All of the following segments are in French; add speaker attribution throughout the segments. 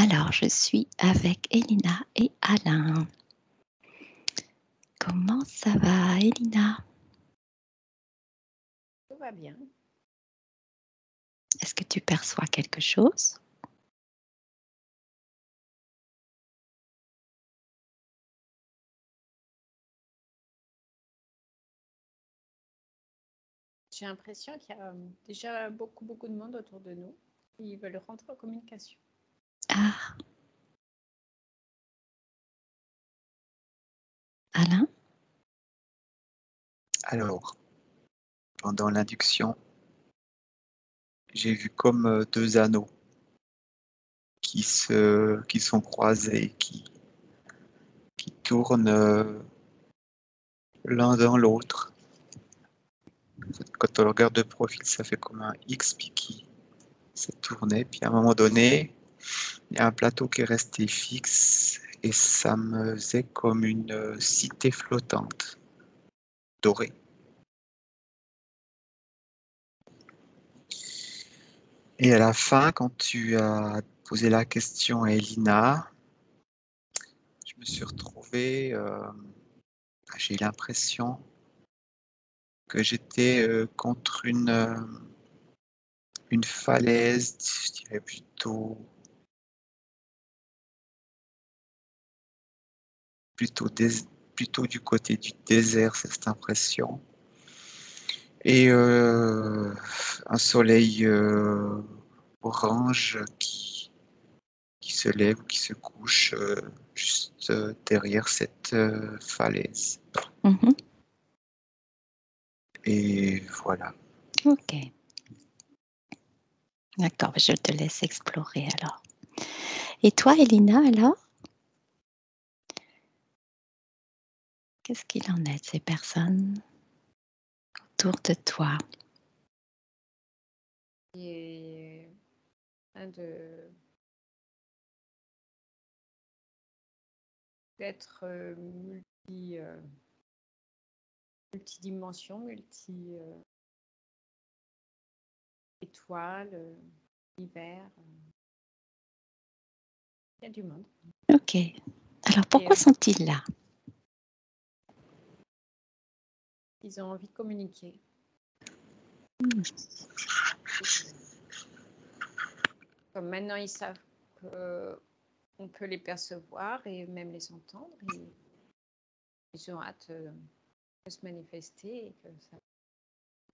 Speaker 1: Alors, je suis avec Elina et Alain. Comment ça va, Elina?
Speaker 2: Tout va bien.
Speaker 1: Est-ce que tu perçois quelque chose?
Speaker 2: J'ai l'impression qu'il y a déjà beaucoup de monde autour de nous. Ils veulent rentrer en communication.
Speaker 1: Ah. Alain?
Speaker 3: Alors, pendant l'induction, j'ai vu comme deux anneaux qui sont croisés, qui tournent l'un dans l'autre. Quand on le regarde de profil, ça fait comme un X puis qui s'est tourné. Puis à un moment donné, il y a un plateau qui est resté fixe et ça me faisait comme une cité flottante, dorée. Et à la fin, quand tu as posé la question à Elina, je me suis retrouvé, j'ai l'impression que j'étais contre une falaise, je dirais plutôt du côté du désert, c'est cette impression. Et un soleil orange qui se lève ou qui se couche juste derrière cette falaise.
Speaker 1: Mhm.
Speaker 3: Et voilà.
Speaker 1: Ok. D'accord, je te laisse explorer alors. Et toi, Elina, alors? Qu'est-ce qu'il en est de ces personnes autour de toi?
Speaker 2: Et d'être multidimension, multi-étoile, univers. Il y a du monde.
Speaker 1: Ok. Alors, pourquoi sont-ils là?
Speaker 2: Ils ont envie de communiquer. Comme maintenant, ils savent qu'on peut les percevoir et même les entendre. Ils ont hâte de se manifester et que ça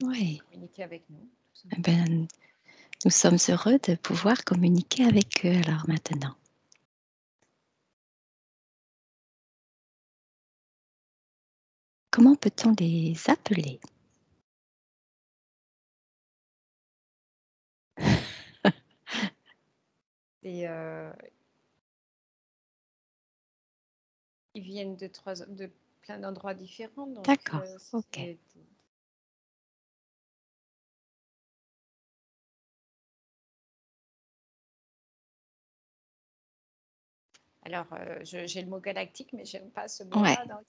Speaker 1: Oui.
Speaker 2: communiquer avec nous.
Speaker 1: Eh ben, nous sommes heureux de pouvoir communiquer avec eux alors maintenant. Comment peut-on les appeler?
Speaker 2: Et ils viennent de plein d'endroits différents.
Speaker 1: D'accord, ok.
Speaker 2: Alors, j'ai le mot galactique, mais j'aime pas ce mot-là,
Speaker 1: Ouais.
Speaker 2: donc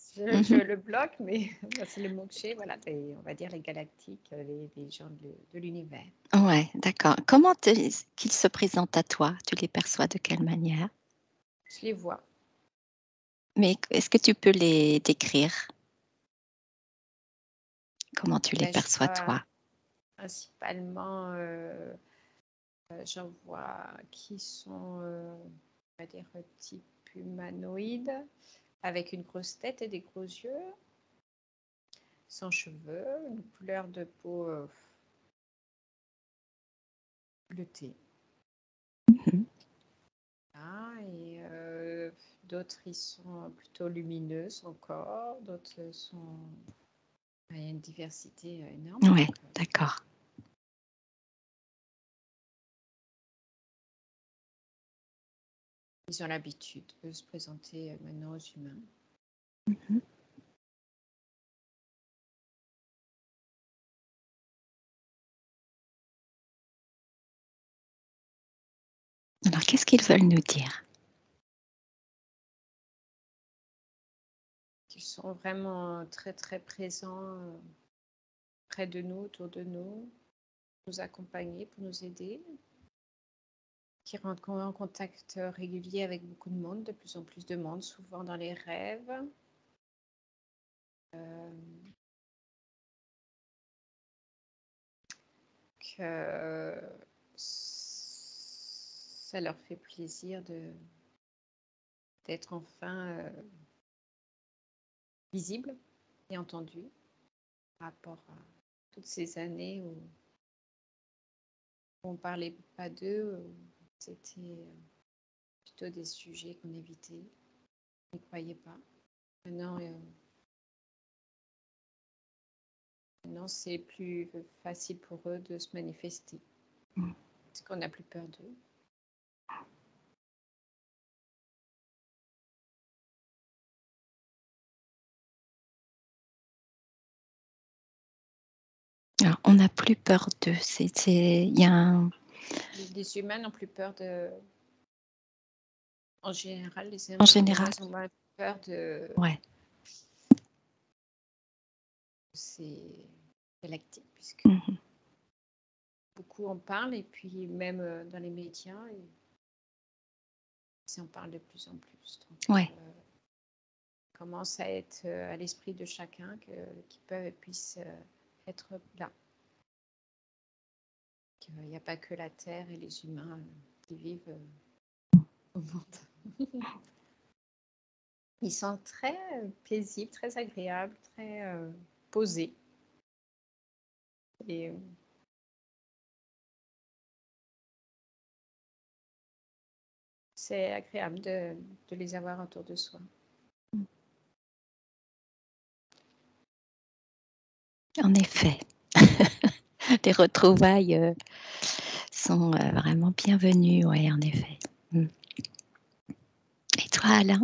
Speaker 2: je le bloque, mais c'est le mot que j'ai, voilà, on va dire les galactiques, les gens de l'univers.
Speaker 1: Ouais, d'accord. Comment qu'ils se présentent à toi? Tu les perçois de quelle manière?
Speaker 2: Je les vois.
Speaker 1: Mais est-ce que tu peux les décrire? Comment tu les perçois, toi?
Speaker 2: Principalement, j'en vois qui sont, on va dire, type humanoïde, avec une grosse tête et des gros yeux, sans cheveux, une couleur de peau bleutée. Et d'autres, ils sont plutôt lumineuses encore, d'autres sont... Il y a une diversité énorme.
Speaker 1: Oui, d'accord.
Speaker 2: Ils ont l'habitude de se présenter maintenant aux humains.
Speaker 1: Mm-hmm. Alors, qu'est-ce qu'ils veulent nous dire?
Speaker 2: Ils sont vraiment très présents près de nous, autour de nous, nous accompagner, pour nous aider. qui rentre en contact régulier avec beaucoup de monde, de plus en plus de monde, souvent dans les rêves. Que ça leur fait plaisir d'être enfin visible et entendu par rapport à toutes ces années où on ne parlait pas d'eux, où c'était plutôt des sujets qu'on évitait, on n'y croyait pas. Maintenant, c'est plus facile pour eux de se manifester, parce qu'on n'a plus peur d'eux.
Speaker 1: Alors, on n'a plus peur d'eux. Il y a un...
Speaker 2: Les humains n'ont plus peur de... En général, les humains
Speaker 1: En général.
Speaker 2: ont moins peur de...
Speaker 1: Ouais.
Speaker 2: C'est galactique, puisque beaucoup en parlent, et puis même dans les médias, et on parle de plus en plus. Donc,
Speaker 1: Ouais.
Speaker 2: commence à être à l'esprit de chacun qu'ils puissent être là. Qu'il n'y a pas que la Terre et les humains qui vivent au monde. Ils sont très paisibles, très agréables, très posés. Et c'est agréable de les avoir autour de soi.
Speaker 1: En effet. Les retrouvailles sont vraiment bienvenues, oui, en effet. Et toi, Alain?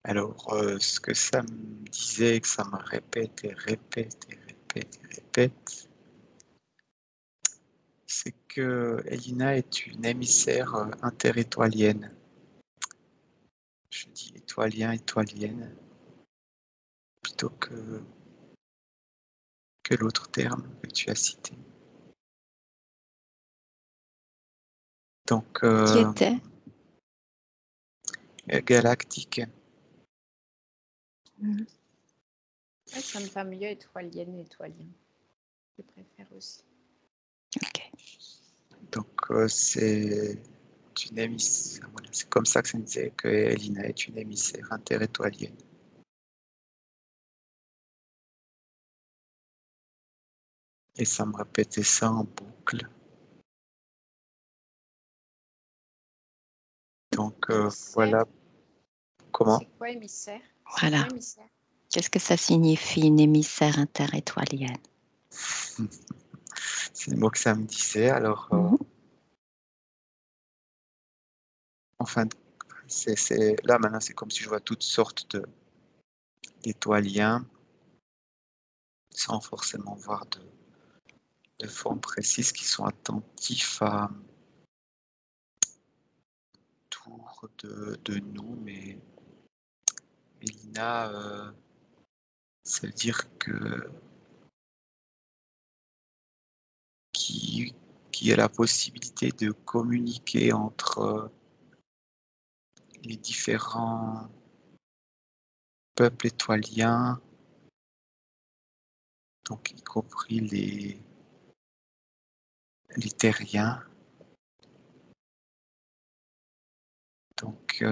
Speaker 3: Alors, ce que ça me disait, que ça me répète et répète et répète et répète, c'est que Elina est une émissaire interétoilienne. Je dis étoilien, étoilienne, plutôt que l'autre terme que tu as cité. Donc,
Speaker 1: Qui était?
Speaker 3: galactique.
Speaker 2: Ouais, ça me va mieux étoilienne, étoilien. Je préfère aussi.
Speaker 1: Ok.
Speaker 3: Donc, c'est une émissaire. Voilà, c'est comme ça que ça me disait que Elina est une émissaire interétoilienne. Et ça me répétait ça en boucle. Donc, voilà. Comment?
Speaker 2: C'est quoi émissaire?
Speaker 1: Voilà.
Speaker 2: Quoi, émissaire?
Speaker 1: Qu'est-ce que ça signifie, une émissaire interétoilienne?
Speaker 3: C'est le mot que ça me disait. Alors, enfin, là maintenant, c'est comme si je vois toutes sortes d'étoiliens sans forcément voir de formes précises qui sont attentifs à autour de nous. Mais Mélina, ça veut dire que qui a la possibilité de communiquer entre les différents peuples étoiliens, donc y compris les terriens. Donc,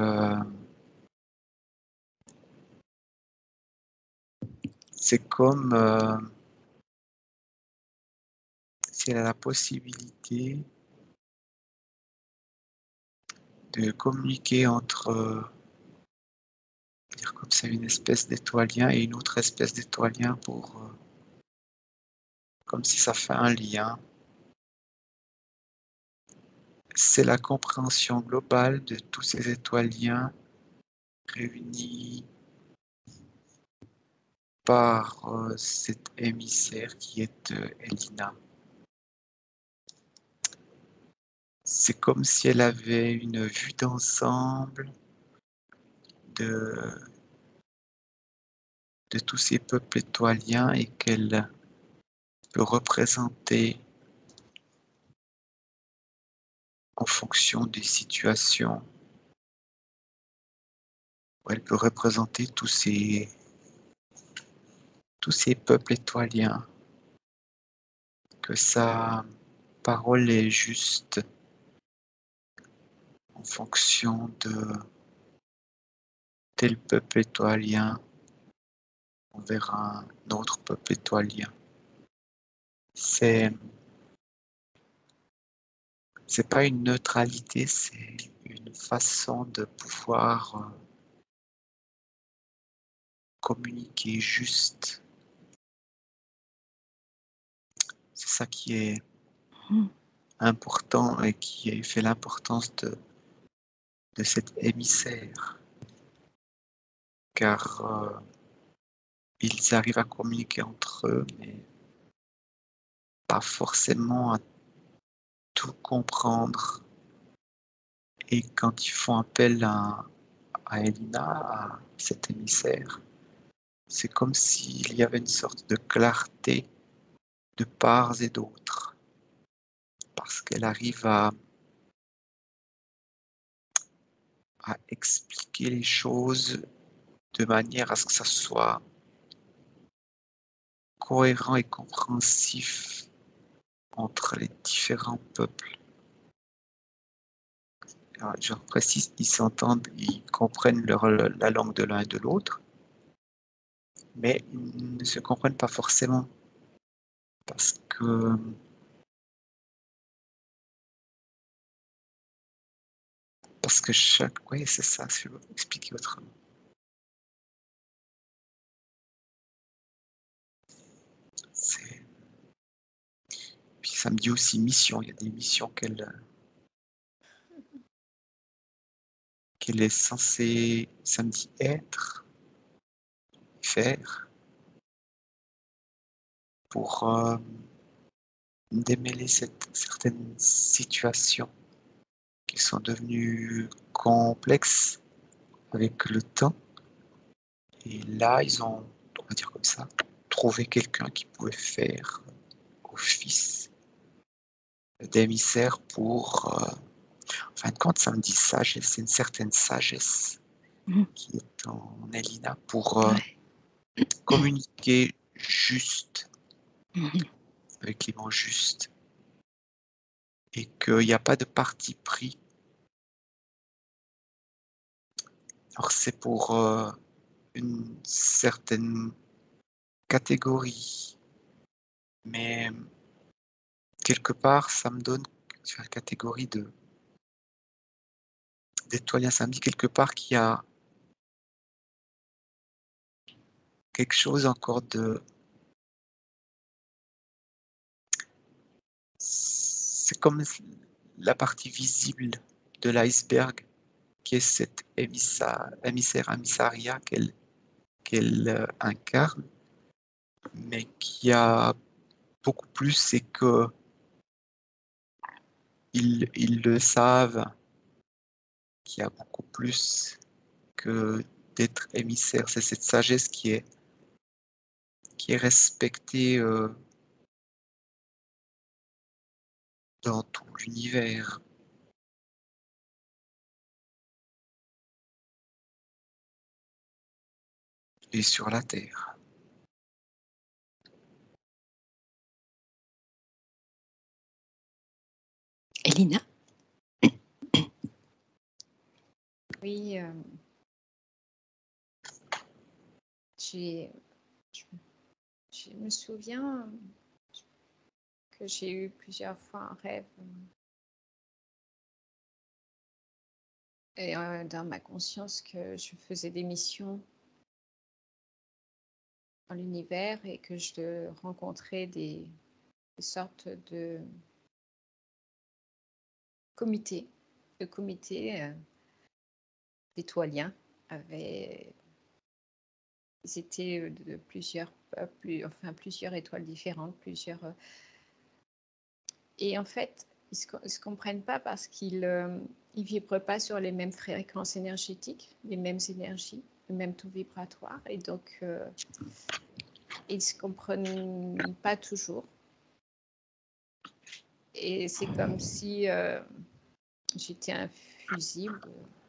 Speaker 3: c'est comme si elle a la possibilité de communiquer entre, dire comme ça, une espèce d'étoilien et une autre espèce d'étoilien pour, comme si ça fait un lien. C'est la compréhension globale de tous ces étoiliens réunis par cet émissaire qui est Elina. C'est comme si elle avait une vue d'ensemble de tous ces peuples étoiliens et qu'elle peut représenter en fonction des situations. Elle peut représenter tous ces peuples étoiliens, que sa parole est juste en fonction de tel peuple étoilien envers un autre peuple étoilien. C'est pas une neutralité, c'est une façon de pouvoir communiquer juste. C'est ça qui est important et qui fait l'importance de cet émissaire. Car ils arrivent à communiquer entre eux, mais pas forcément à tout comprendre. Et quand ils font appel à Elina, à cet émissaire, c'est comme s'il y avait une sorte de clarté de part et d'autre, parce qu'elle arrive à expliquer les choses de manière à ce que ça soit cohérent et compréhensif entre les différents peuples. Alors, je précise, ils s'entendent, ils comprennent la langue de l'un et de l'autre, mais ils ne se comprennent pas forcément parce que chaque... Oui, c'est ça, je vais expliquer autrement. Puis ça me dit aussi mission, il y a des missions qu'elle est censée, ça me dit être, faire, pour démêler certaines situations qui sont devenues complexes avec le temps. Et là, ils ont, on va dire comme ça, trouvé quelqu'un qui pouvait faire office d'émissaire pour... en fin de compte, ça me dit sagesse, c'est une certaine sagesse qui est en Elina pour communiquer juste, avec les mots justes, et qu'il n'y a pas de parti pris. Alors c'est pour une certaine catégorie, mais quelque part, ça me donne sur la catégorie d'étoiliens, ça me dit quelque part qu'il y a quelque chose encore de... C'est comme la partie visible de l'iceberg, qui est cet émissaria qu'elle incarne, mais qui a beaucoup plus, c'est que ils le savent, qu'il y a beaucoup plus que d'être émissaire. C'est cette sagesse qui est respectée dans tout l'univers. Et sur la Terre.
Speaker 1: Elina?
Speaker 2: Oui, je me souviens que j'ai eu plusieurs fois un rêve et dans ma conscience que je faisais des missions dans l'univers et que je rencontrais des sortes de comités étoiliens. Ils étaient de plusieurs étoiles différentes, et en fait, ils se comprennent pas parce qu'ils vibrent pas sur les mêmes fréquences énergétiques, les mêmes énergies, le même taux vibratoire, et donc ils se comprennent pas toujours. Et c'est comme si j'étais un fusible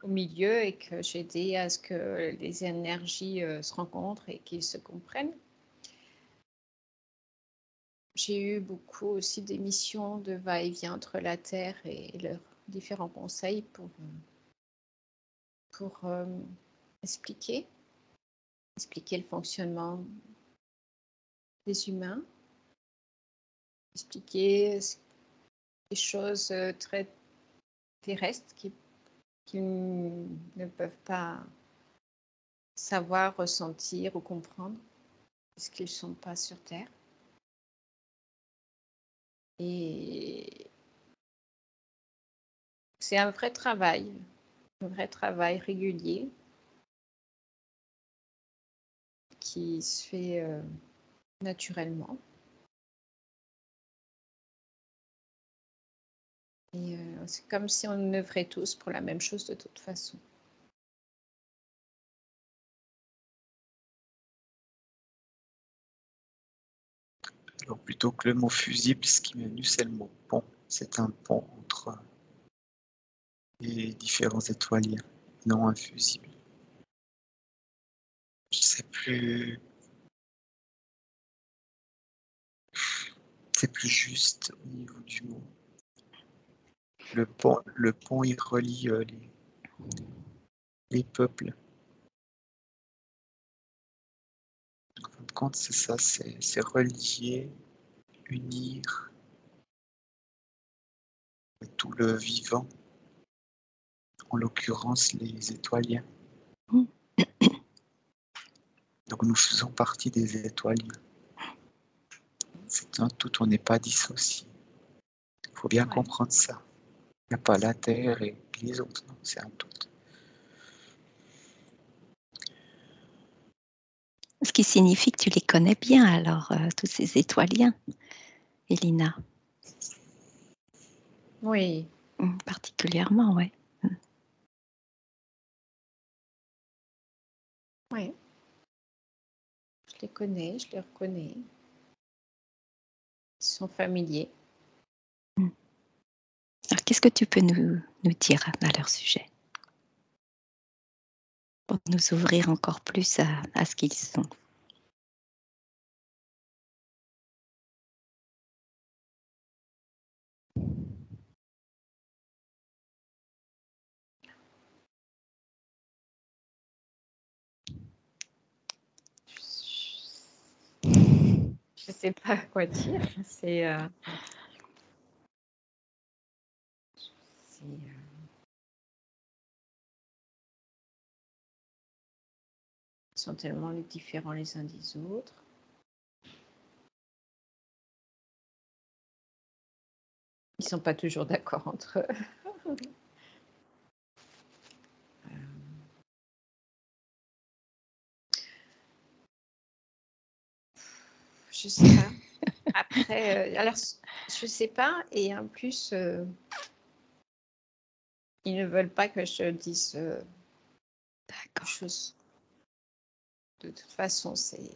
Speaker 2: au milieu et que j'aidais à ce que les énergies se rencontrent et qu'ils se comprennent. J'ai eu beaucoup aussi des missions de va-et-vient entre la Terre et leurs différents conseils pour expliquer le fonctionnement des humains, expliquer des choses très terrestres qu'ils ne peuvent pas savoir, ressentir ou comprendre puisqu'ils ne sont pas sur Terre. Et c'est un vrai travail régulier qui se fait naturellement. Et c'est comme si on œuvrait tous pour la même chose de toute façon.
Speaker 3: Alors plutôt que le mot fusible, ce qui m'est venu, c'est le mot pont. C'est un pont entre les différents étoiliens, non un fusible. Je sais plus. C'est plus juste au niveau du mot. Le pont, il relie les peuples. En fin de compte, c'est ça, c'est relier, unir tout le vivant, en l'occurrence les étoiliens. Donc nous faisons partie des étoiliens. C'est un tout, on n'est pas dissocié. Il faut bien comprendre ça. Il n'y a pas la Terre et les autres, non, c'est un tout.
Speaker 1: Ce qui signifie que tu les connais bien, alors, tous ces étoiliens, Elina.
Speaker 2: Oui.
Speaker 1: Particulièrement, oui.
Speaker 2: Oui. Je les connais, je les reconnais. Ils sont familiers.
Speaker 1: Alors, qu'est-ce que tu peux nous dire à leur sujet pour nous ouvrir encore plus à ce qu'ils sont?
Speaker 2: Je ne sais pas quoi dire. Ils sont tellement différents les uns des autres. Ils ne sont pas toujours d'accord entre eux. Je sais pas. Après, alors, je sais pas. Et en plus, ils ne veulent pas que je dise des choses. De toute façon, c'est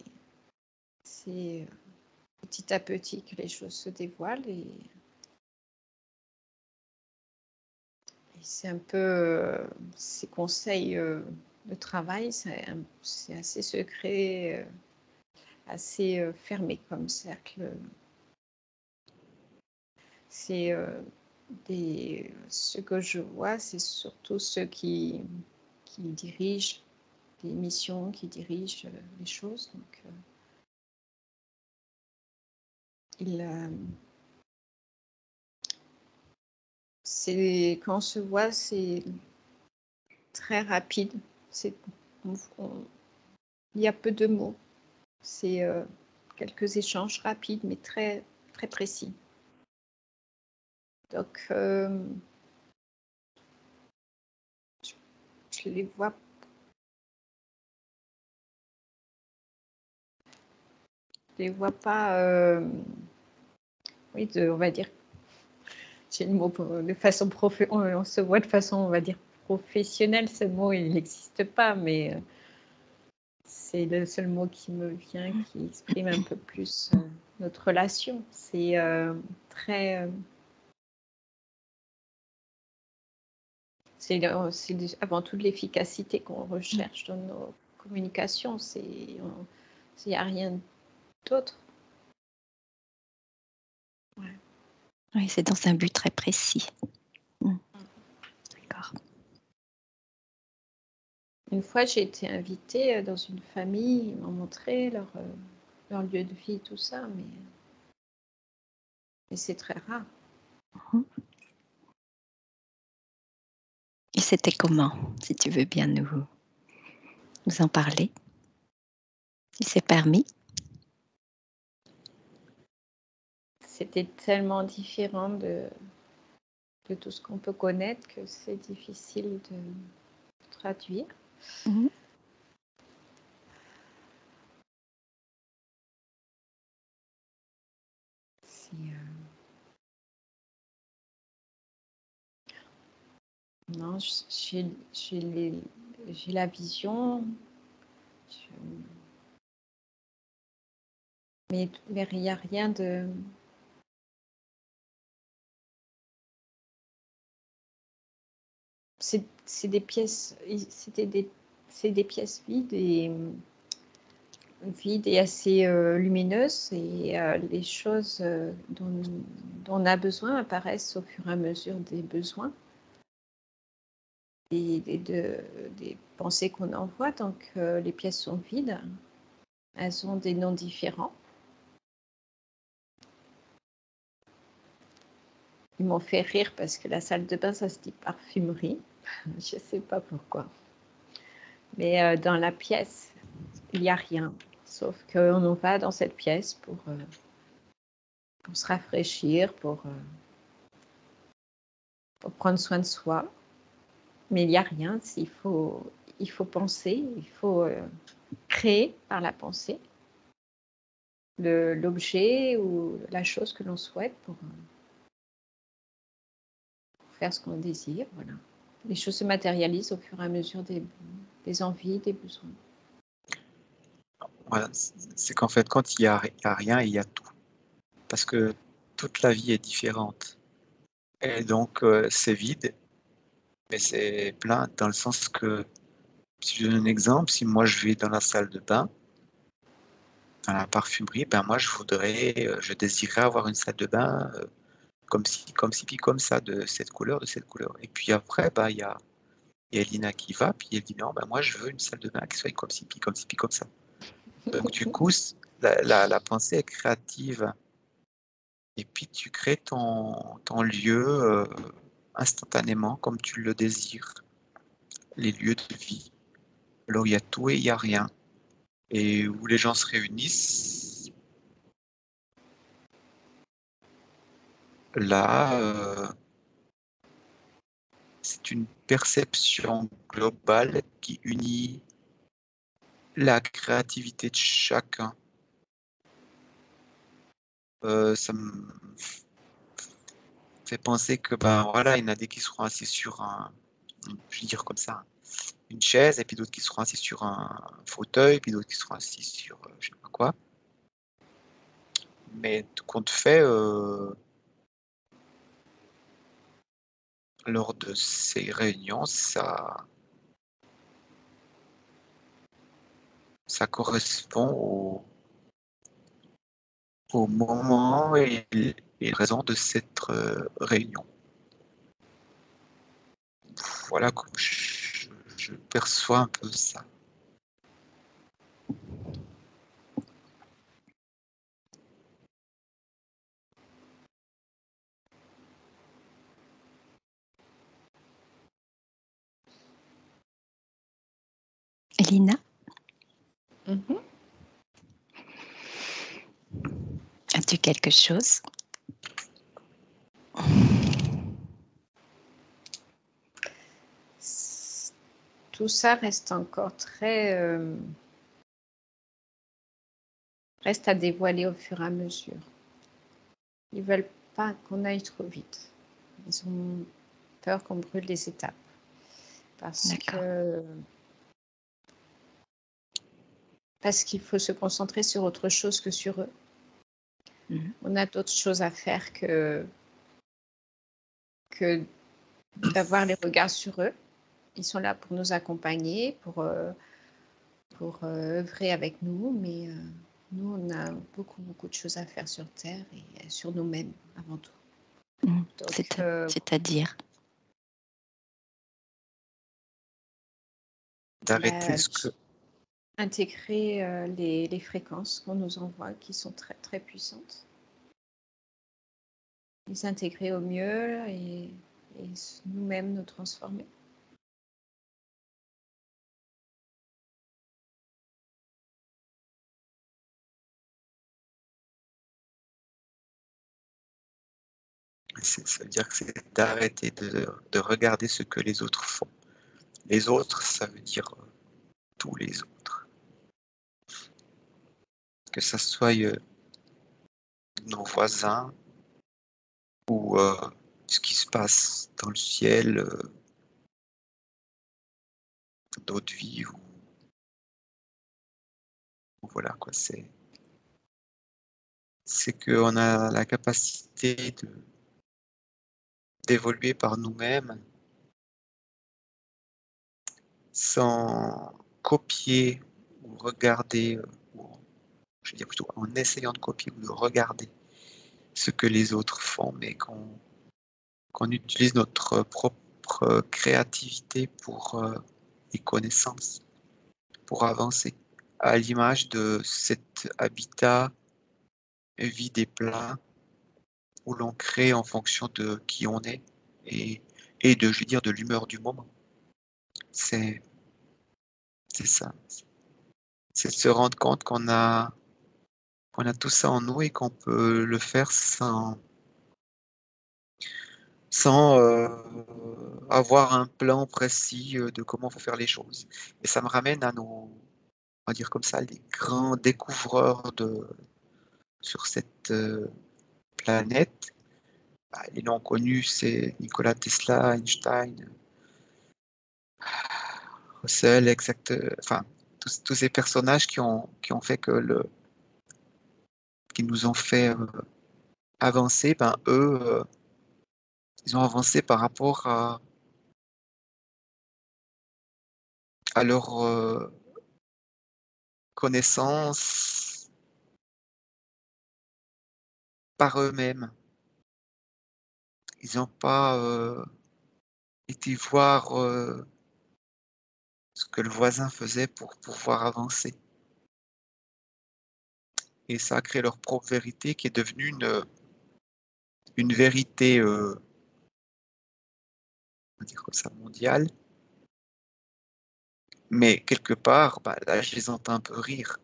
Speaker 2: petit à petit que les choses se dévoilent et c'est un peu ces conseils de travail, c'est assez secret, assez fermé comme cercle. C'est ce que je vois, c'est surtout ceux qui dirigent les missions, qui dirigent les choses. Donc, quand on se voit, c'est très rapide. Il y a peu de mots. C'est quelques échanges rapides, mais très, très précis. Donc, je les vois. Je les vois pas. Oui, on va dire. J'ai le mot de façon on se voit de façon, on va dire, professionnelle. Ce mot, il n'existe pas, mais c'est le seul mot qui me vient, qui exprime un peu plus notre relation. C'est très c'est avant tout de l'efficacité qu'on recherche dans nos communications. Il n'y a rien d'autre. Ouais.
Speaker 1: Oui, c'est dans un but très précis. D'accord.
Speaker 2: Une fois, j'ai été invitée dans une famille, ils m'ont montré leur lieu de vie, tout ça, mais c'est très rare.
Speaker 1: Et c'était comment, si tu veux bien nous en parler, si c'est permis?
Speaker 2: C'était tellement différent de tout ce qu'on peut connaître que c'est difficile de traduire.
Speaker 1: Mhm.
Speaker 2: Non, j'ai la vision, mais il n'y a rien de... C'est des pièces, c'est des pièces vides et assez lumineuses, et les choses dont on a besoin apparaissent au fur et à mesure des besoins et des pensées qu'on envoie. Donc les pièces sont vides, elles ont des noms différents. Ils m'ont fait rire parce que la salle de bain, ça se dit parfumerie. Je ne sais pas pourquoi. Mais dans la pièce, il n'y a rien. Sauf qu'on va dans cette pièce pour se rafraîchir, pour prendre soin de soi. Mais il n'y a rien. Il faut penser, il faut créer par la pensée l'objet ou la chose que l'on souhaite pour faire ce qu'on désire. Voilà. Les choses se matérialisent au fur et à mesure des envies, des besoins.
Speaker 3: Voilà, c'est qu'en fait, quand il y a rien, il y a tout. Parce que toute la vie est différente. Et donc, c'est vide, mais c'est plein dans le sens que, si je donne un exemple, si moi je vais dans la salle de bain, dans la parfumerie, ben moi je désirerais avoir une salle de bain comme ci, puis comme ça, de cette couleur, de cette couleur. Et puis après, ben, il y a Elina qui va, puis elle dit non, ben moi je veux une salle de bain qui soit comme ci, puis comme ci, puis comme ça. Donc du coup, la pensée est créative. Et puis tu crées ton lieu instantanément comme tu le désires. Les lieux de vie. Alors il y a tout et il n'y a rien. Et où les gens se réunissent, là, c'est une perception globale qui unit la créativité de chacun. Ça me fait penser que ben voilà, il y en a des qui seront assis sur je vais dire comme ça, une chaise, et puis d'autres qui seront assis sur un fauteuil, puis d'autres qui seront assis sur je sais pas quoi. Mais tout compte fait, lors de ces réunions, ça correspond au moment et raison de cette réunion. Voilà comme je perçois un peu ça.
Speaker 1: Elina, as-tu quelque chose?
Speaker 2: Tout ça reste encore reste à dévoiler au fur et à mesure. Ils veulent pas qu'on aille trop vite. Ils ont peur qu'on brûle les étapes. Parce qu'il faut se concentrer sur autre chose que sur eux. On a d'autres choses à faire que d'avoir les regards sur eux. Ils sont là pour nous accompagner, pour œuvrer avec nous, mais nous, on a beaucoup, beaucoup de choses à faire sur Terre et sur nous-mêmes avant tout. Donc,
Speaker 1: C'est-à-dire
Speaker 3: d'arrêter ce que...
Speaker 2: intégrer les fréquences qu'on nous envoie, qui sont très, très puissantes. Les intégrer au mieux et nous-mêmes nous transformer.
Speaker 3: Ça veut dire que c'est d'arrêter de regarder ce que les autres font. Les autres, ça veut dire tous les autres. Que ça soit nos voisins ou ce qui se passe dans le ciel, d'autres vies. Voilà quoi, c'est qu'on a la capacité d'évoluer par nous-mêmes sans copier ou regarder, ou, je veux dire plutôt en essayant de copier ou de regarder ce que les autres font, mais qu'on utilise notre propre créativité et connaissances pour avancer, à l'image de cet habitat vide et plein où l'on crée en fonction de qui on est et de, je veux dire, de l'humeur du moment. C'est ça. C'est de se rendre compte qu'on a tout ça en nous et qu'on peut le faire sans avoir un plan précis de comment il faut faire les choses. Et ça me ramène à on va dire comme ça, les grands découvreurs sur cette planète. Bah, les noms connus, c'est Nikola Tesla, Einstein, Russell, enfin, tous ces personnages qui ont fait qui nous ont fait avancer, ben eux, ils ont avancé par rapport à leur connaissance par eux-mêmes. Ils n'ont pas été voir ce que le voisin faisait pour pouvoir avancer. Et ça a créé leur propre vérité qui est devenue une vérité, on va dire comme ça, mondiale. Mais quelque part, bah, là, je les entends un peu rire.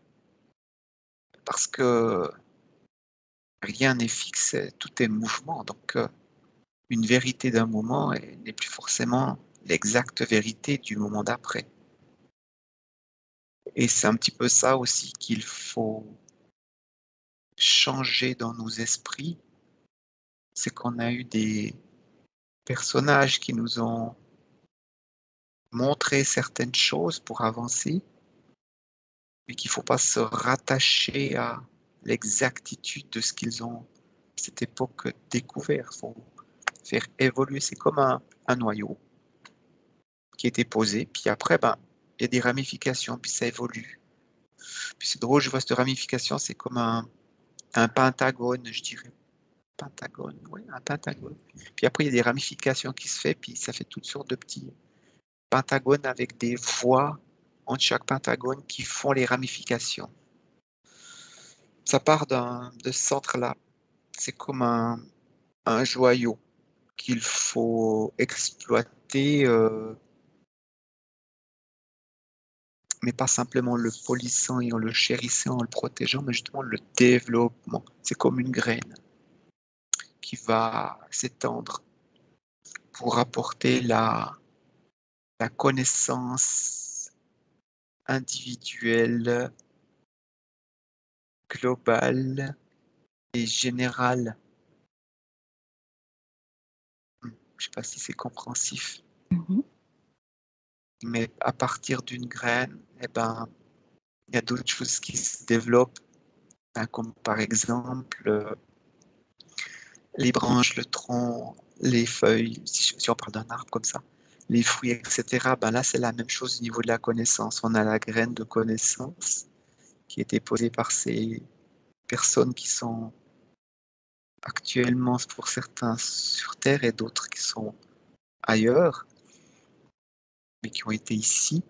Speaker 3: Parce que rien n'est fixe, tout est mouvement. Donc, une vérité d'un moment n'est plus forcément l'exacte vérité du moment d'après. Et c'est un petit peu ça aussi qu'il faut changer dans nos esprits. C'est qu'on a eu des personnages qui nous ont montré certaines choses pour avancer, mais qu'il ne faut pas se rattacher à l'exactitude de ce qu'ils ont, à cette époque, découvert. Il faut faire évoluer. C'est comme un noyau qui était posé, puis après, ben, il y a des ramifications, puis ça évolue. Puis c'est drôle, je vois cette ramification, c'est comme un pentagone, je dirais. Pentagone, oui, un pentagone. Puis après, il y a des ramifications qui se font, puis ça fait toutes sortes de petits pentagones avec des voies entre chaque pentagone qui font les ramifications. Ça part de ce centre-là. C'est comme un joyau qu'il faut exploiter, mais pas simplement le polissant et en le chérissant, en le protégeant, mais justement le développement. C'est comme une graine qui va s'étendre pour apporter la connaissance individuelle, globale et générale. Je ne sais pas si c'est compréhensif. Mais à partir d'une graine, eh ben, il y a d'autres choses qui se développent, hein, comme par exemple les branches, le tronc, les feuilles, si on parle d'un arbre comme ça, les fruits, etc. Ben là, c'est la même chose au niveau de la connaissance. On a la graine de connaissance qui a été posée par ces personnes qui sont actuellement, pour certains, sur Terre et d'autres qui sont ailleurs, mais qui ont été ici.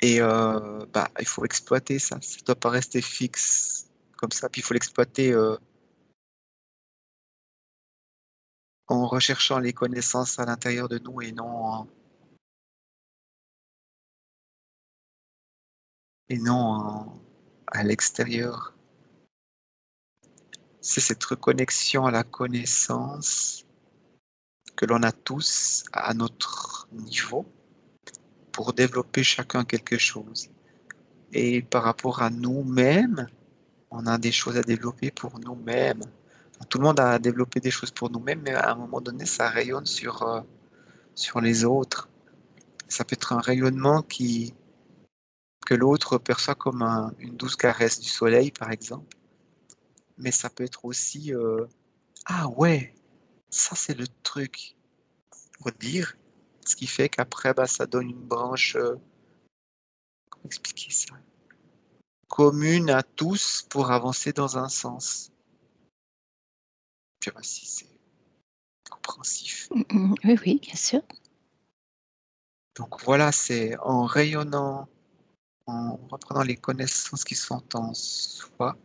Speaker 3: Et bah, il faut exploiter ça. Ça ne doit pas rester fixe comme ça. Puis il faut l'exploiter en recherchant les connaissances à l'intérieur de nous et non à l'extérieur. C'est cette reconnexion à la connaissance que l'on a tous à notre niveau pour développer chacun quelque chose. Et par rapport à nous-mêmes, on a des choses à développer pour nous-mêmes. Tout le monde a développé des choses pour nous-mêmes, mais à un moment donné, ça rayonne sur les autres. Ça peut être un rayonnement que l'autre perçoit comme une douce caresse du soleil, par exemple. Mais ça peut être aussi, ah ouais, ça c'est le truc, pour dire, ce qui fait qu'après, bah, ça donne une branche, comment expliquer ça, commune à tous pour avancer dans un sens. Je sais pas si c'est compréhensif.
Speaker 1: Oui, oui, bien sûr.
Speaker 3: Donc voilà, c'est en rayonnant, en reprenant les connaissances qui sont en soi,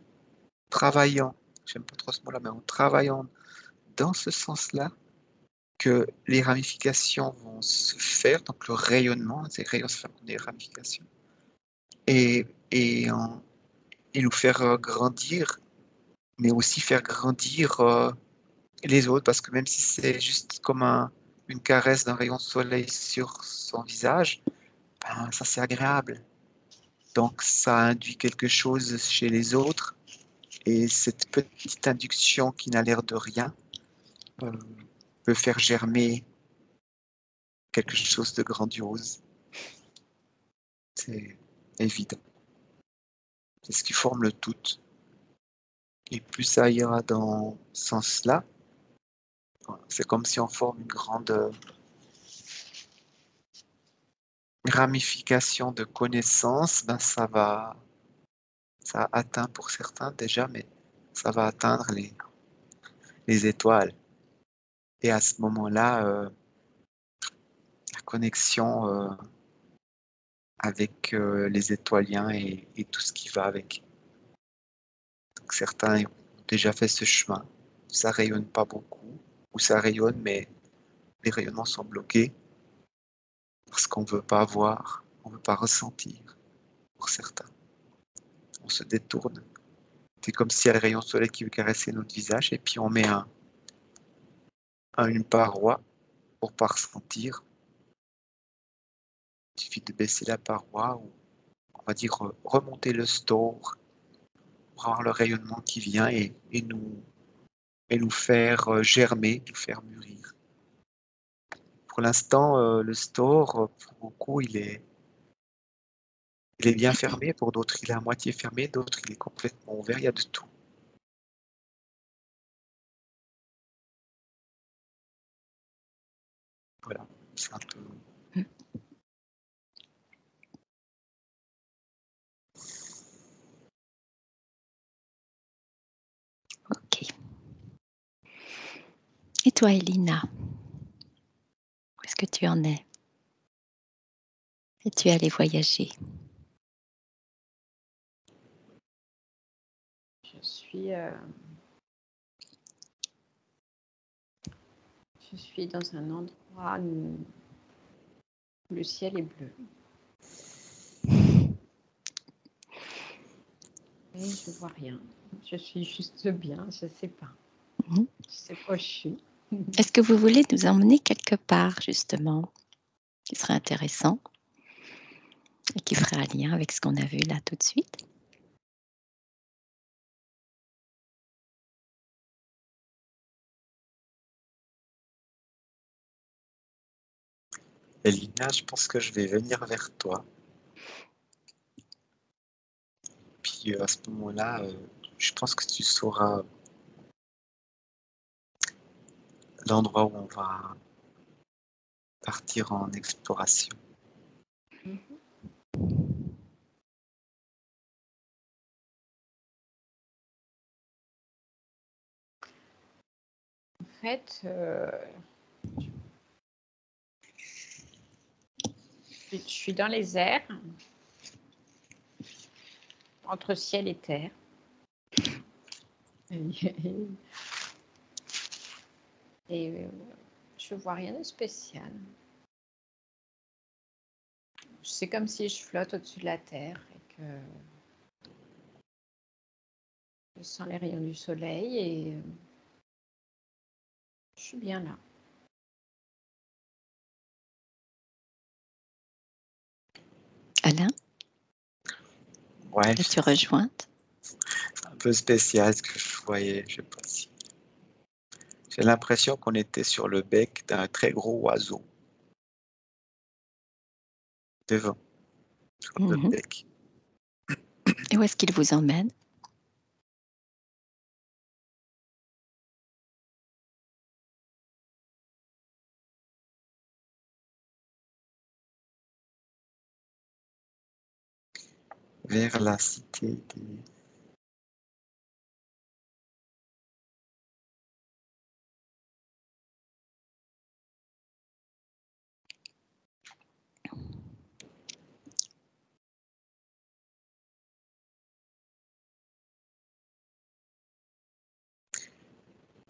Speaker 3: travaillant, j'aime pas trop ce mot-là, mais en travaillant dans ce sens-là, que les ramifications vont se faire, donc le rayonnement, ces rayons se font des ramifications, et, et, et nous faire grandir, mais aussi faire grandir les autres, parce que même si c'est juste comme une caresse d'un rayon de soleil sur son visage, ben, ça c'est agréable. Donc ça induit quelque chose chez les autres, et cette petite induction qui n'a l'air de rien euh, peut faire germer quelque chose de grandiose. C'est évident. C'est ce qui forme le tout. Et plus ça ira dans ce sens-là, c'est comme si on forme une grande ramification de connaissances, ben ça atteint pour certains déjà, mais ça va atteindre les étoiles. Et à ce moment-là, la connexion avec les étoiliens et tout ce qui va avec. Donc, certains ont déjà fait ce chemin. Ça rayonne pas beaucoup, ou ça rayonne, mais les rayonnements sont bloqués parce qu'on ne veut pas voir, on ne veut pas ressentir pour certains. On se détourne. C'est comme s'il y a le rayon de soleil qui veut caresser notre visage et puis on met une paroi pour ne pas ressentir. Il suffit de baisser la paroi ou on va dire remonter le store pour avoir le rayonnement qui vient et nous faire germer, nous faire mûrir. Pour l'instant, le store, pour beaucoup, il est bien fermé, pour d'autres, il est à moitié fermé, d'autres, il est complètement ouvert, il y a de tout. Voilà, c'est un peu...
Speaker 1: Ok. Et toi, Elina, où est-ce que tu en es? Es-tu allée voyager?
Speaker 2: Je suis dans un endroit où le ciel est bleu. Et je vois rien. Je suis juste bien, je sais pas.
Speaker 1: Mhm.
Speaker 2: Je sais pas où je suis.
Speaker 1: Est-ce que vous voulez nous emmener quelque part, justement, qui serait intéressant et qui ferait un lien avec ce qu'on a vu là tout de suite?
Speaker 3: Elina, je pense que je vais venir vers toi. Puis à ce moment-là, je pense que tu sauras l'endroit où on va partir en exploration.
Speaker 2: En fait, je suis dans les airs, entre ciel et terre. Et je vois rien de spécial. C'est comme si je flotte au-dessus de la terre et que je sens les rayons du soleil et je suis bien là.
Speaker 1: Alain,
Speaker 3: Ouais,
Speaker 1: es-tu rejointe?
Speaker 3: c'est un peu spécial ce que je voyais, je sais pas si. J'ai l'impression qu'on était sur le bec d'un très gros oiseau. Devant, sur le
Speaker 1: Mhm.
Speaker 3: bec.
Speaker 1: Et où est-ce qu'il vous emmène?
Speaker 3: Vers la cité des...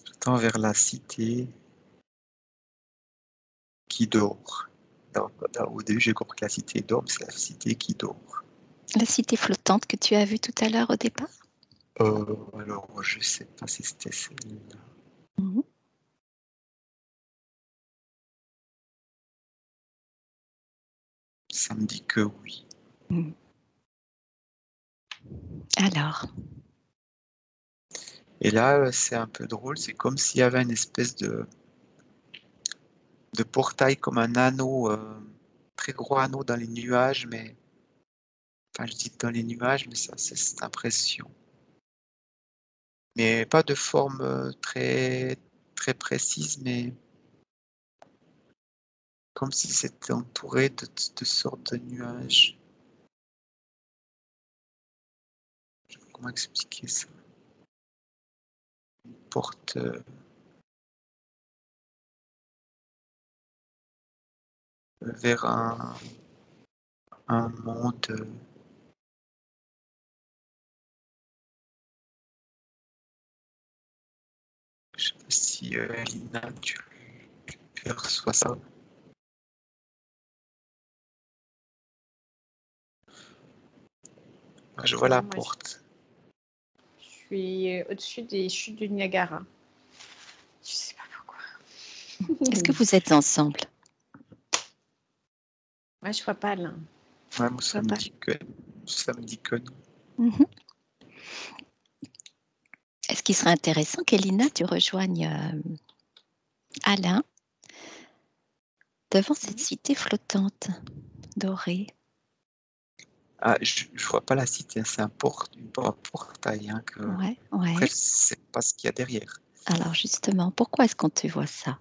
Speaker 3: J'entends vers la cité qui dort. Au début, j'ai compris que la cité dort, mais c'est la cité qui dort.
Speaker 1: La cité flottante que tu as vue tout à l'heure au départ?
Speaker 3: Alors, je sais pas si c'était celle-là.
Speaker 1: Mhm.
Speaker 3: Ça me dit que oui.
Speaker 1: Mhm. Alors,
Speaker 3: Et là, c'est un peu drôle, c'est comme s'il y avait une espèce de portail, comme un anneau, très gros anneau dans les nuages, mais... Enfin, je dis dans les nuages, mais ça, c'est cette impression. Mais pas de forme très, très précise, mais comme si c'était entouré de sortes de nuages. Je sais pas comment expliquer ça? Une porte... vers un monde... je sais pas si Lina, tu perçois ça. Je vois la
Speaker 2: Moi,
Speaker 3: porte.
Speaker 2: je suis au-dessus des chutes du Niagara. Je sais pas pourquoi.
Speaker 1: est-ce que vous êtes ensemble?
Speaker 2: Moi, je vois pas là.
Speaker 3: Ouais, moi,
Speaker 1: Je
Speaker 3: ça
Speaker 1: vois
Speaker 3: me
Speaker 1: pas.
Speaker 3: dit que non.
Speaker 1: Mhm. Est-ce qu'il serait intéressant qu'Elina, tu rejoignes Alain devant cette cité flottante, dorée?
Speaker 3: Ah, je vois pas la cité, c'est un portail. Hein,
Speaker 1: Ouais,
Speaker 3: Après,
Speaker 1: ouais.
Speaker 3: je sais pas ce qu'il y a derrière.
Speaker 1: Alors justement, pourquoi est-ce qu'on te voit ça?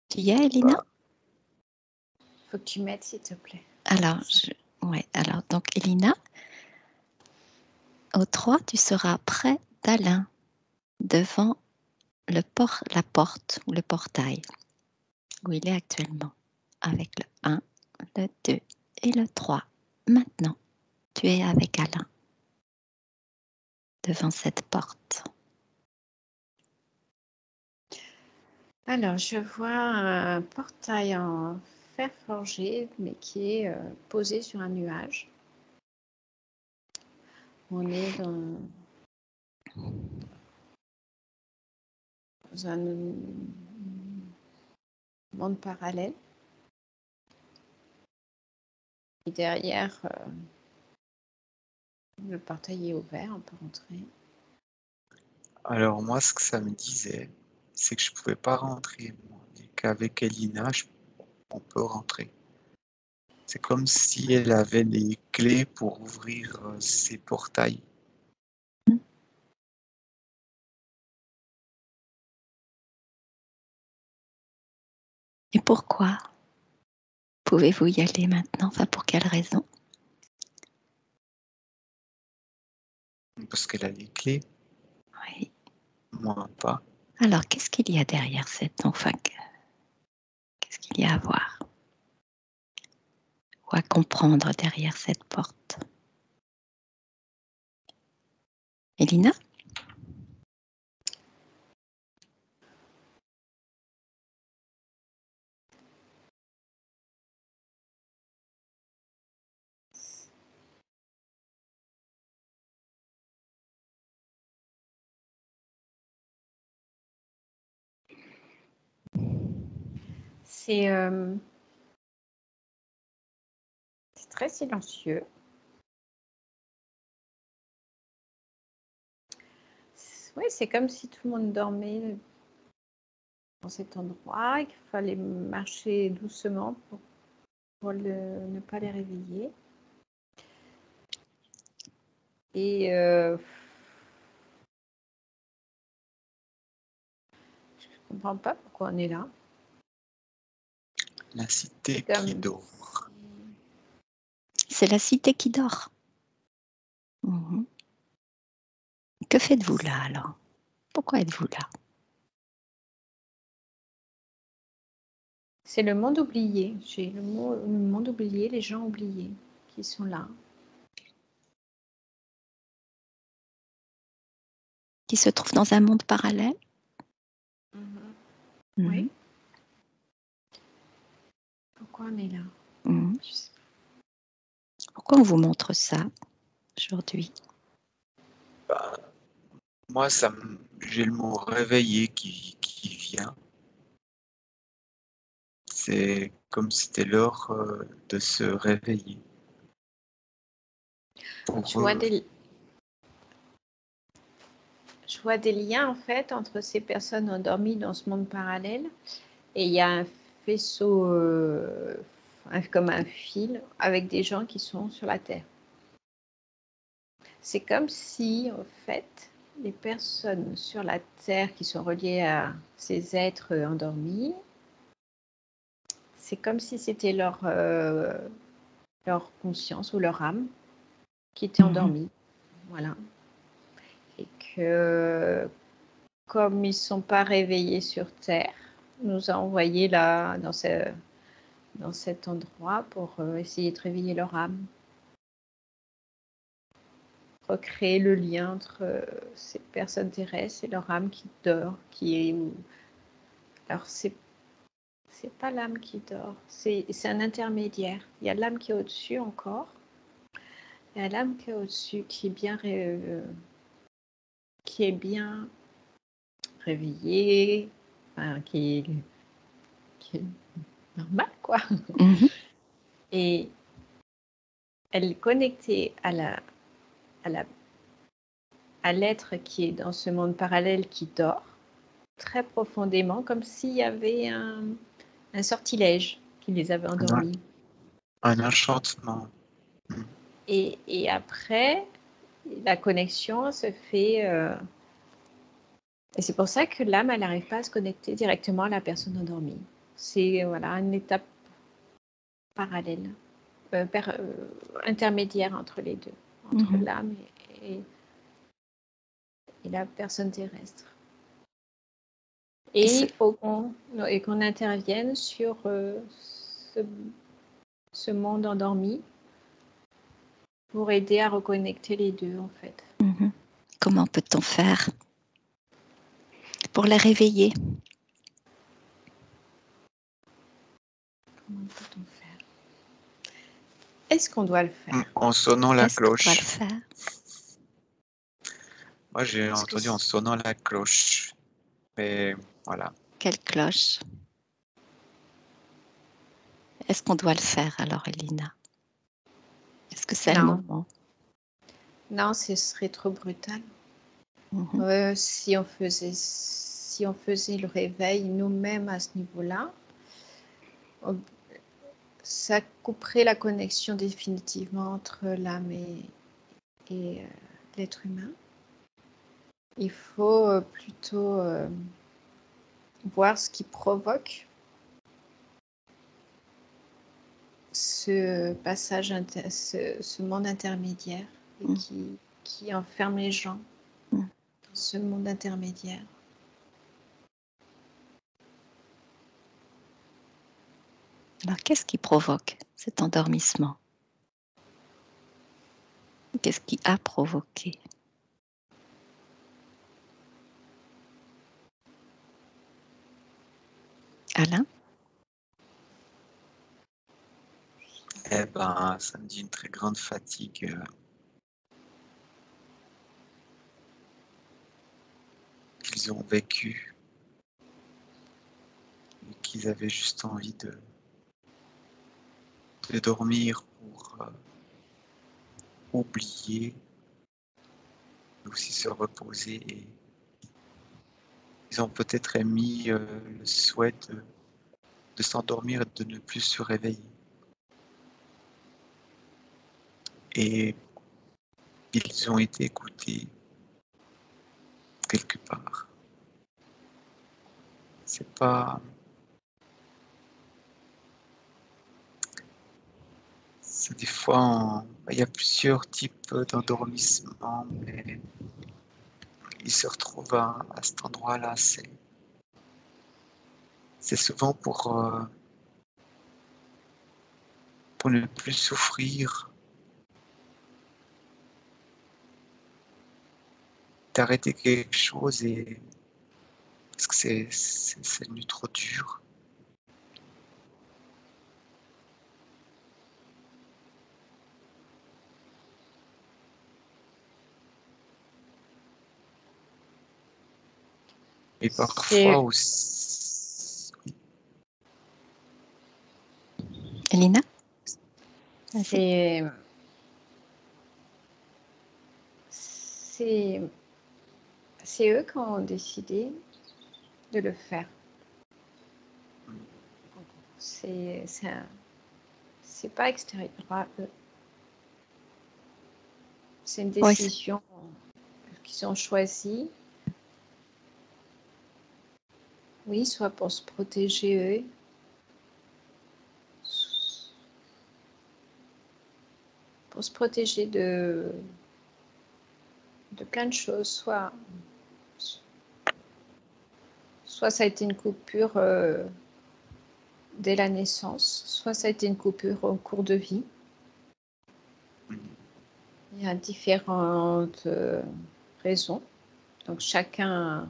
Speaker 1: Tu y es, Elina?
Speaker 3: Bah,
Speaker 2: Faut que tu m'aides, s'il te plaît.
Speaker 1: Alors, ouais, alors donc Elina, au 3, tu seras près d'Alain, devant la porte ou le portail où il est actuellement, avec le 1, le 2 et le 3. Maintenant, tu es avec Alain devant cette porte.
Speaker 2: Alors, je vois un portail en fer forgé, mais qui est posé sur un nuage. On est dans un monde parallèle. Et derrière, le portail est ouvert, on peut rentrer.
Speaker 3: alors moi, ce que ça me disait, c'est que je pouvais pas rentrer, moi, mais qu'avec Elina, on peut rentrer. C'est comme si elle avait les clés pour ouvrir ces portails.
Speaker 1: Et pourquoi pouvez-vous y aller maintenant? Enfin, pour quelle raison?
Speaker 3: Parce qu'elle a les clés,
Speaker 1: Oui.
Speaker 3: moi pas.
Speaker 1: Alors, qu'est-ce qu'il y a derrière cette... Enfin, qu'est-ce qu'il y a à voir ou à comprendre derrière cette porte? Elina?
Speaker 2: C'est très silencieux. Oui, c'est comme si tout le monde dormait dans cet endroit et qu'il fallait marcher doucement pour ne pas les réveiller. Et je ne comprends pas pourquoi on est là.
Speaker 3: La cité
Speaker 2: C'est comme
Speaker 3: qui dort.
Speaker 1: C'est la cité qui dort. Mhm. Que faites-vous là alors? Pourquoi êtes-vous là?
Speaker 2: C'est le monde oublié. J'ai le monde oublié, les gens oubliés qui sont là.
Speaker 1: Qui se trouve dans un monde parallèle? Mhm.
Speaker 2: Oui. Pourquoi on est là?
Speaker 1: Mhm.
Speaker 2: Je sais pas.
Speaker 1: Pourquoi on vous montre ça aujourd'hui?
Speaker 3: Bah, moi, j'ai le mot réveillé qui vient. C'est comme si c'était l'heure de se réveiller.
Speaker 2: Je vois des liens en fait entre ces personnes endormies dans ce monde parallèle et il y a un faisceau comme un fil avec des gens qui sont sur la Terre. C'est comme si en fait les personnes sur la Terre qui sont reliées à ces êtres endormis, c'est comme si c'était leur conscience ou leur âme qui était endormie. Voilà. Et que comme ils ne sont pas réveillés sur Terre, nous a envoyés là, dans cet endroit pour essayer de réveiller leur âme. Recréer le lien entre ces personnes terrestres et leur âme qui dort, qui est où. Alors, c'est pas l'âme qui dort, c'est un intermédiaire. Il y a l'âme qui est au-dessus encore. Il y a l'âme qui est au-dessus, qui est bien réveillée, enfin, qui est normale, quoi.
Speaker 1: Mhm.
Speaker 2: Et elle est connectée à l'être qui est dans ce monde parallèle qui dort très profondément, comme s'il y avait un sortilège qui les avait endormis.
Speaker 3: Un enchantement.
Speaker 2: Et après, la connexion se fait... et c'est pour ça que l'âme, elle n'arrive pas à se connecter directement à la personne endormie. C'est voilà, une étape parallèle, intermédiaire entre les deux, entre l'âme et la personne terrestre. Et il faut qu'on intervienne sur ce monde endormi pour aider à reconnecter les deux, en fait.
Speaker 1: Mhm. Comment peut-on faire pour les réveiller?
Speaker 2: Comment peut-on faire? Est-ce qu'on doit le faire?
Speaker 3: En sonnant la
Speaker 1: Est-ce qu'on doit le
Speaker 3: cloche.
Speaker 1: faire?
Speaker 3: Moi, j'ai entendu en sonnant la cloche. Mais voilà.
Speaker 1: Quelle cloche? Est-ce qu'on doit le faire alors, Elina? Est-ce que c'est le moment?
Speaker 2: Non, ce serait trop brutal.
Speaker 1: Mhm.
Speaker 2: Si on faisait le réveil nous-mêmes à ce niveau-là, ça couperait la connexion définitivement entre l'âme et l'être humain. Il faut plutôt voir ce qui provoque ce passage, ce monde intermédiaire et qui enferme les gens dans ce monde intermédiaire.
Speaker 1: Alors, qu'est-ce qui provoque cet endormissement? Qu'est-ce qui a provoqué? Alain?
Speaker 3: Eh ben, ça me dit une très grande fatigue. Qu'ils ont vécu et qu'ils avaient juste envie de dormir pour oublier, mais aussi se reposer. Et ils ont peut-être émis le souhait de s'endormir et de ne plus se réveiller. Et ils ont été écoutés quelque part. C'est pas... C'est des fois, il y a plusieurs types d'endormissement, mais ils se retrouvent à cet endroit-là. C'est souvent pour ne plus souffrir, d'arrêter quelque chose et parce que c'est devenu trop dur. Et parfois aussi...
Speaker 1: Elina?
Speaker 2: C'est eux qui ont décidé de le faire. C'est pas extérieur à eux. C'est une décision qu'ils ont choisie. Oui, soit pour se protéger eux, pour se protéger de plein de choses, soit ça a été une coupure dès la naissance, soit ça a été une coupure au cours de vie. Il y a différentes raisons. Donc chacun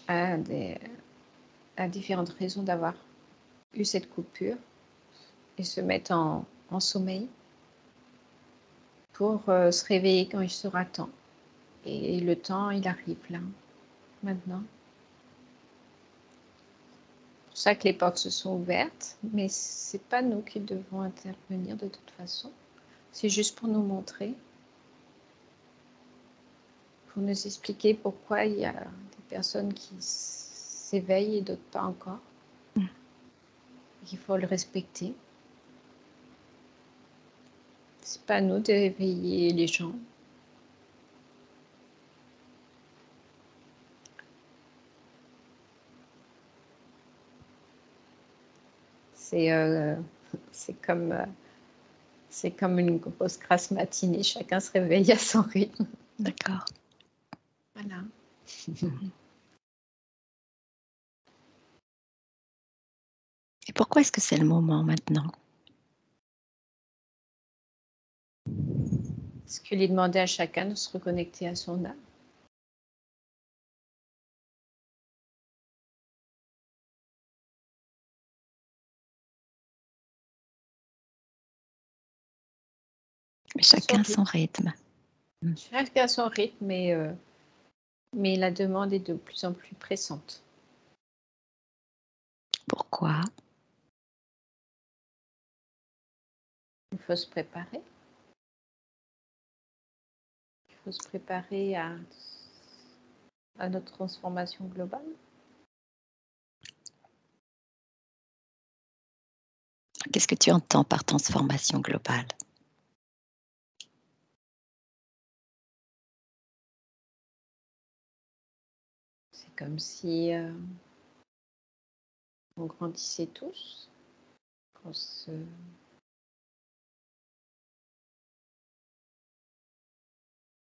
Speaker 2: a différentes raisons d'avoir eu cette coupure et se mettre en sommeil pour se réveiller quand il sera temps. Et le temps, il arrive là, maintenant. C'est pour ça que les portes se sont ouvertes, mais c'est pas nous qui devons intervenir de toute façon. C'est juste pour nous montrer, pour nous expliquer pourquoi il y a des personnes qui s'éveillent et d'autres pas encore. Il faut le respecter. C'est pas à nous de réveiller les gens. C'est comme une grosse grasse matinée. Chacun se réveille à son rythme.
Speaker 1: D'accord.
Speaker 2: Voilà.
Speaker 1: Et pourquoi est-ce que c'est le moment maintenant?
Speaker 2: Est-ce qu'il est demandé à chacun de se reconnecter à son âme?
Speaker 1: Mais chacun son rythme.
Speaker 2: Chacun à son rythme, mais la demande est de plus en plus pressante.
Speaker 1: Pourquoi?
Speaker 2: Il faut se préparer. Il faut se préparer à notre transformation globale.
Speaker 1: Qu'est-ce que tu entends par transformation globale?
Speaker 2: C'est comme si on grandissait tous,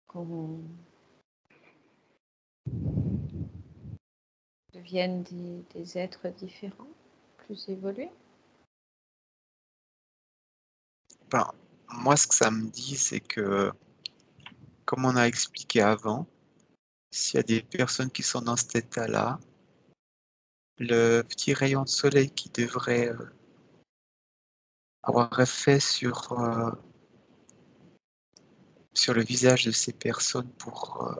Speaker 2: qu'on devienne des êtres différents, plus évolués.
Speaker 3: Ben, moi, ce que ça me dit, c'est que, comme on a expliqué avant, s'il y a des personnes qui sont dans cet état-là, le petit rayon de soleil qui devrait avoir effet sur le visage de ces personnes pour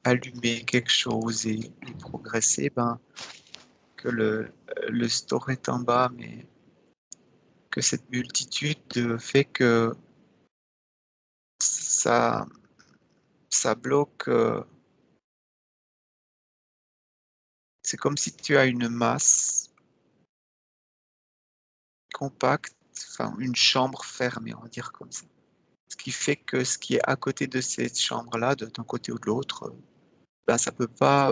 Speaker 3: allumer quelque chose et progresser, ben, que le store est en bas, mais que cette multitude fait que ça bloque. C'est comme si tu as une masse compacte, enfin une chambre fermée, on va dire comme ça. Ce qui fait que ce qui est à côté de cette chambre-là, d'un côté ou de l'autre, ben, ça peut pas.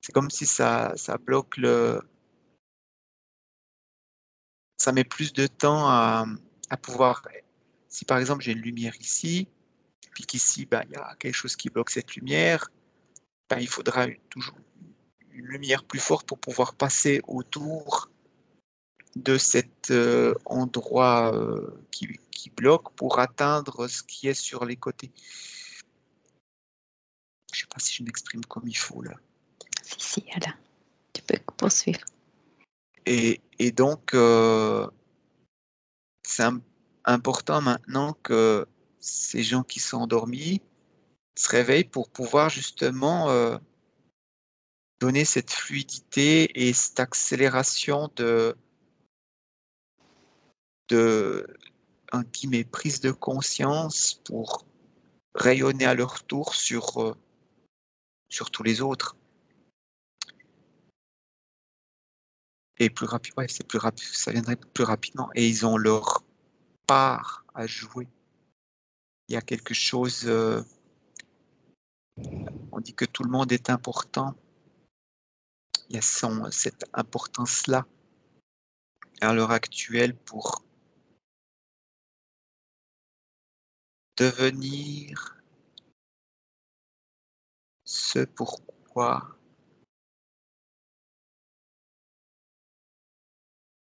Speaker 3: C'est comme si ça bloque ça met plus de temps à pouvoir. Si par exemple j'ai une lumière ici, puis qu'ici ben, il y a quelque chose qui bloque cette lumière, ben, il faudra toujours une lumière plus forte pour pouvoir passer autour de cet endroit qui bloque pour atteindre ce qui est sur les côtés. Je ne sais pas si je m'exprime comme il faut là.
Speaker 1: Si, Alain, tu peux poursuivre.
Speaker 3: Et donc, c'est important maintenant que ces gens qui sont endormis se réveillent pour pouvoir justement donner cette fluidité et cette accélération un guillemets, prise de conscience pour rayonner à leur tour sur tous les autres. Et plus rapide, ouais, c'est plus rapide, ça viendrait plus rapidement. Et ils ont leur part à jouer. Il y a quelque chose, on dit que tout le monde est important. Il y a cette importance-là à l'heure actuelle pour devenir ce pourquoi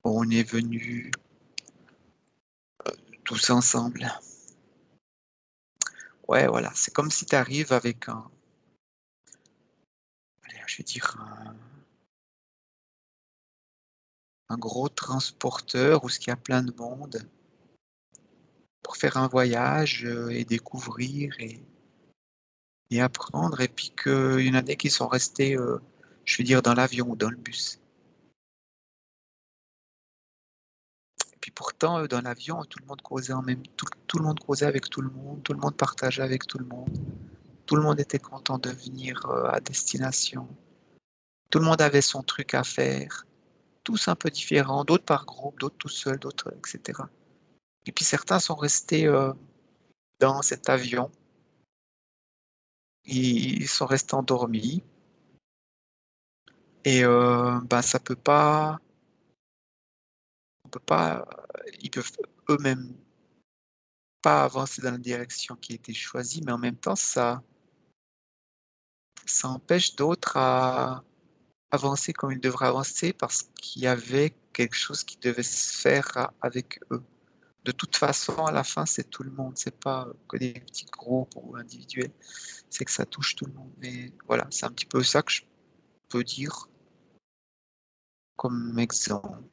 Speaker 3: on est venu tous ensemble. Ouais, voilà, c'est comme si tu arrives avec je vais dire, un gros transporteur où il y a plein de monde pour faire un voyage et découvrir et apprendre, et puis qu'il y en a des qui sont restés, je veux dire, dans l'avion ou dans le bus. Et puis pourtant, dans l'avion, tout le monde causait tout le monde causait avec tout le monde partageait avec tout le monde était content de venir à destination. Tout le monde avait son truc à faire, tous un peu différents, d'autres par groupe, d'autres tout seuls, d'autres, etc. Et puis certains sont restés dans cet avion, ils sont restés endormis, et ben, on peut pas, ils peuvent eux-mêmes pas avancer dans la direction qui a été choisie, mais en même temps, ça empêche d'autres à avancer comme ils devraient avancer parce qu'il y avait quelque chose qui devait se faire avec eux. De toute façon, à la fin, c'est tout le monde, c'est pas que des petits groupes ou individuels, c'est que ça touche tout le monde. Mais voilà, c'est un petit peu ça que je peux dire comme exemple.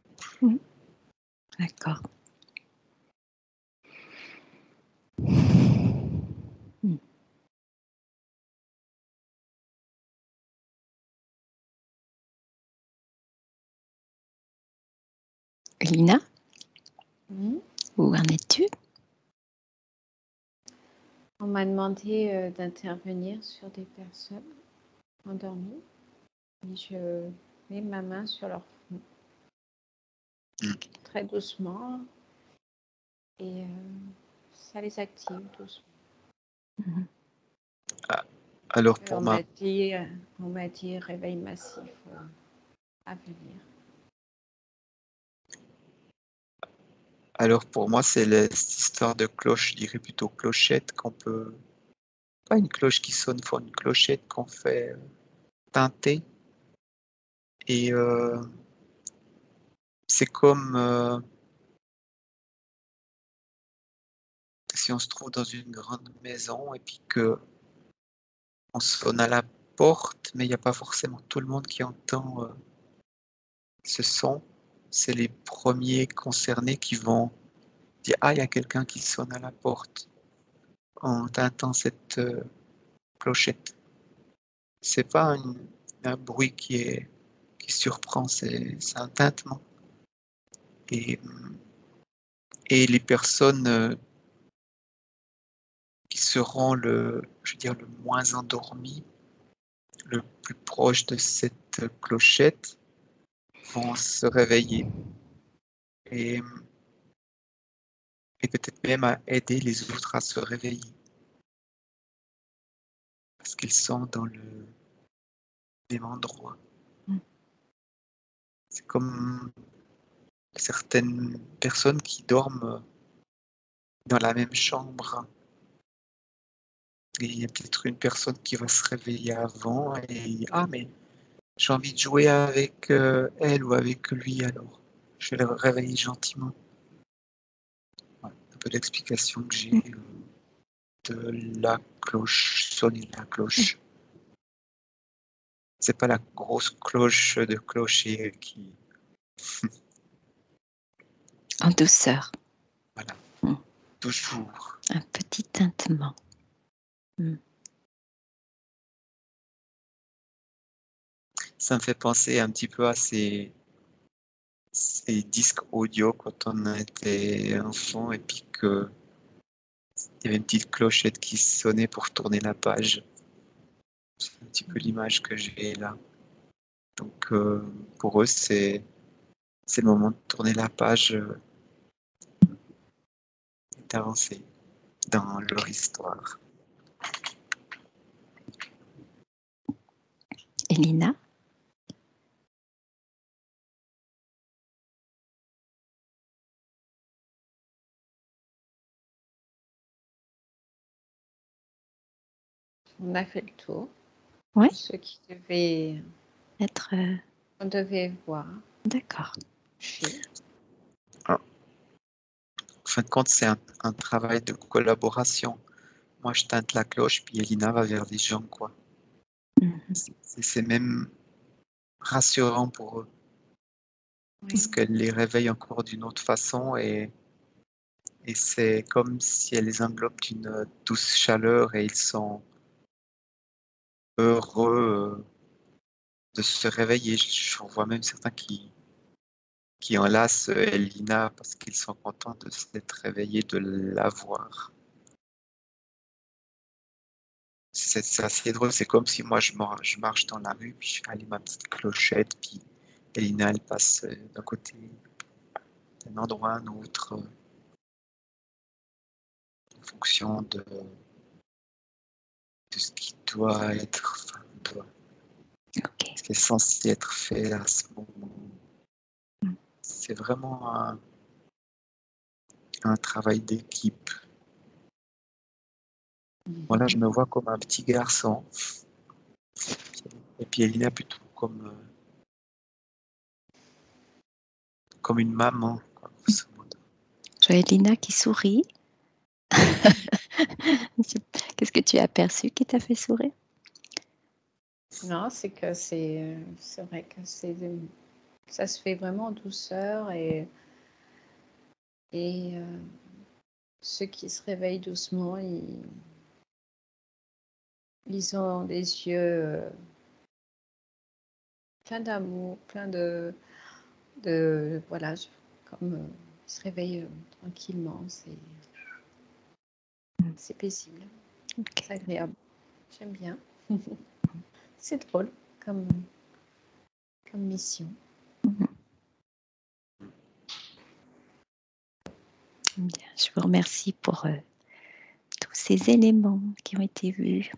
Speaker 1: D'accord. Lina, où en es-tu?
Speaker 2: On m'a demandé d'intervenir sur des personnes endormies et je mets ma main sur leur front. très doucement et ça les active doucement.
Speaker 3: Alors pour
Speaker 2: On m'a dit réveil massif à venir.
Speaker 3: Alors pour moi, c'est cette histoire de cloche, je dirais plutôt clochette qu'on peut... Pas une cloche qui sonne fort, une clochette qu'on fait teinter. Et c'est comme si on se trouve dans une grande maison et puis que on sonne à la porte, mais il n'y a pas forcément tout le monde qui entend ce son. C'est les premiers concernés qui vont dire ah, il y a quelqu'un qui sonne à la porte en tintant cette clochette. C'est pas un bruit qui surprend, c'est un tintement. Et, et les personnes qui seront je veux dire, le moins endormies, le plus proche de cette clochette, vont se réveiller et, et peut-être même à aider les autres à se réveiller parce qu'ils sont dans le même endroit. C'est comme certaines personnes qui dorment dans la même chambre. Et il y a peut-être une personne qui va se réveiller avant et ah mais j'ai envie de jouer avec elle ou avec lui alors je vais le réveiller gentiment. Voilà, un peu l'explication que j'ai de la cloche, sonner la cloche. C'est pas la grosse cloche de clocher qui...
Speaker 1: En douceur.
Speaker 3: Voilà,
Speaker 1: Mm.
Speaker 3: toujours.
Speaker 1: Un petit tintement.
Speaker 3: Ça me fait penser un petit peu à ces disques audio quand on était enfant et puis que il y avait une petite clochette qui sonnait pour tourner la page. C'est un petit peu l'image que j'ai là. Donc pour eux, c'est le moment de tourner la page et d'avancer dans leur histoire.
Speaker 1: Elina?
Speaker 2: On a fait le tour.
Speaker 1: Oui.
Speaker 2: Ce qui devait
Speaker 1: Être...
Speaker 2: on devait voir.
Speaker 1: D'accord.
Speaker 3: En fin de compte, c'est un travail de collaboration. Moi, je teinte la cloche, puis Elina va vers les gens, quoi. C'est même rassurant pour eux, parce qu'elle les réveille encore d'une autre façon et c'est comme si elle les enveloppe d'une douce chaleur et ils sont heureux de se réveiller. Je vois même certains qui enlacent Elina parce qu'ils sont contents de s'être réveillés, de la voir. C'est assez drôle, c'est comme si moi je marche dans la rue, puis je fais aller ma petite clochette, puis Elina elle passe d'un côté d'un endroit à un autre en fonction de ce qui doit être, ce qui est censé être fait à ce moment. C'est vraiment un travail d'équipe. Voilà, je me vois comme un petit garçon. Et puis Elina plutôt comme une maman, quoi, grosso modo.
Speaker 1: Je vois Elina qui sourit. Qu'est-ce que tu as aperçu qui t'a fait sourire?
Speaker 2: Non, c'est que c'est vrai que ça se fait vraiment en douceur et ceux qui se réveillent doucement, ils ont des yeux plein d'amour, plein de voilà, comme ils se réveillent tranquillement, c'est paisible, c'est agréable, j'aime bien. C'est drôle comme mission.
Speaker 1: Bien, je vous remercie pour tous ces éléments qui ont été vus.